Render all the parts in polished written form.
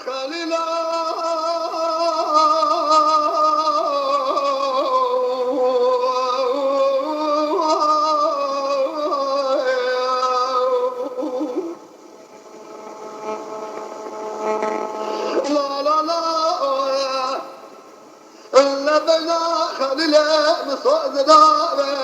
خليلا لا لا لا إلا بنا خليلا مصعد دابه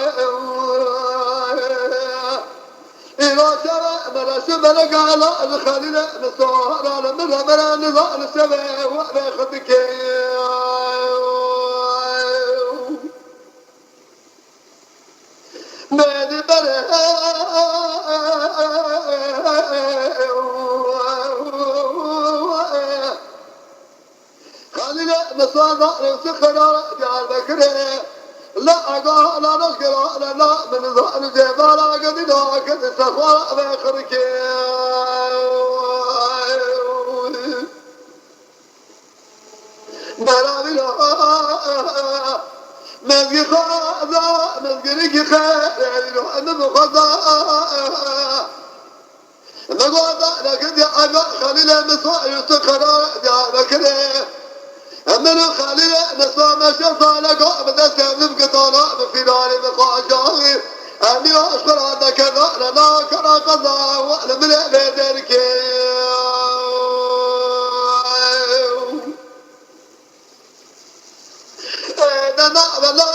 إذا شرع مرس بلق على الخليل نصار على مرة نظام السبع وأخذك مادي بره خليل نصار سخرا جعل بكره لا أقول لا نشكر لا من ظهر جبال قدنا قد سخوا بخرك بلا مزق خذا مزقك خير أنا بخذا نقول لك يا أبا خليل مصائر سخرا يا بكره أمن خليل نصام شصالك وبدأ سبب قطانا بفلال بقاشاغي أني أشكر عنك ذا لا كرا قضا وأنا من أبدرك أنا ولا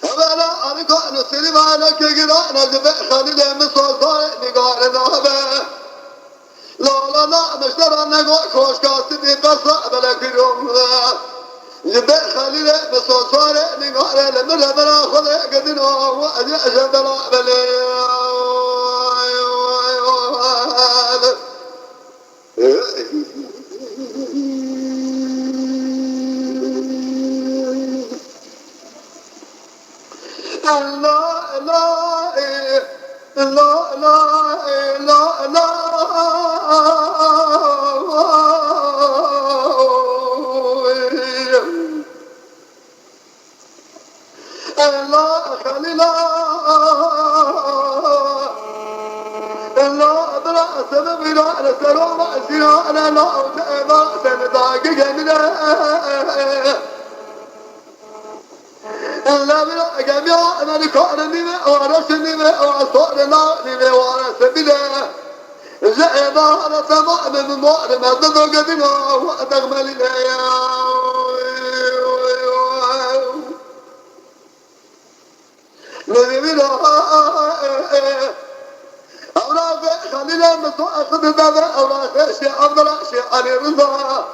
ولا أنا كأنه سلم عليك قرانا زبق خليل مصوصا نقال نابه لا مشترى نقول خوش كاسبي قصة بلك يوم زبق خليل مصوصا نقال لمرة بلا خذ قدنا وأجي أشد لا بلي لا لا لا لا لا لا خليلا لا بلا سبب لا سلام سنا لا لا سنداق جميلة لا بلا جميع أنا لكارني وارسني وأصارنا لي وارسبله زعما أنا تمام من مار ما تذكرنا وأتغمل لي نبينا أوراق خلينا متأخذ هذا أوراق شيء أفضل شيء علي رضا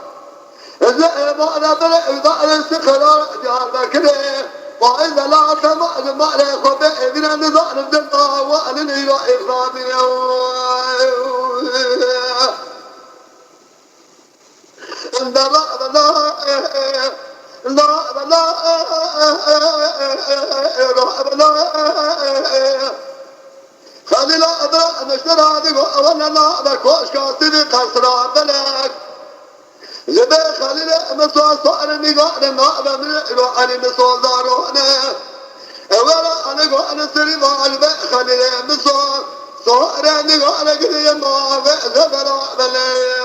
زعما أنا بلا إذا الاستقرار جعل كده وإذا لا سمع ما لا خبئ من النظام الدنيا وأن إلى إخرامي خلي لا أدرى نشترى دقوا ولا لا بكوش كاتبي قصرا بلك زبي خلي لا مسوا صار نقاط النقبة من الوحل مسوا زارونا ولا أنا قو أنا سري ما البي خلي لا مسوا صار نقاط قدي ما في زبلا بلي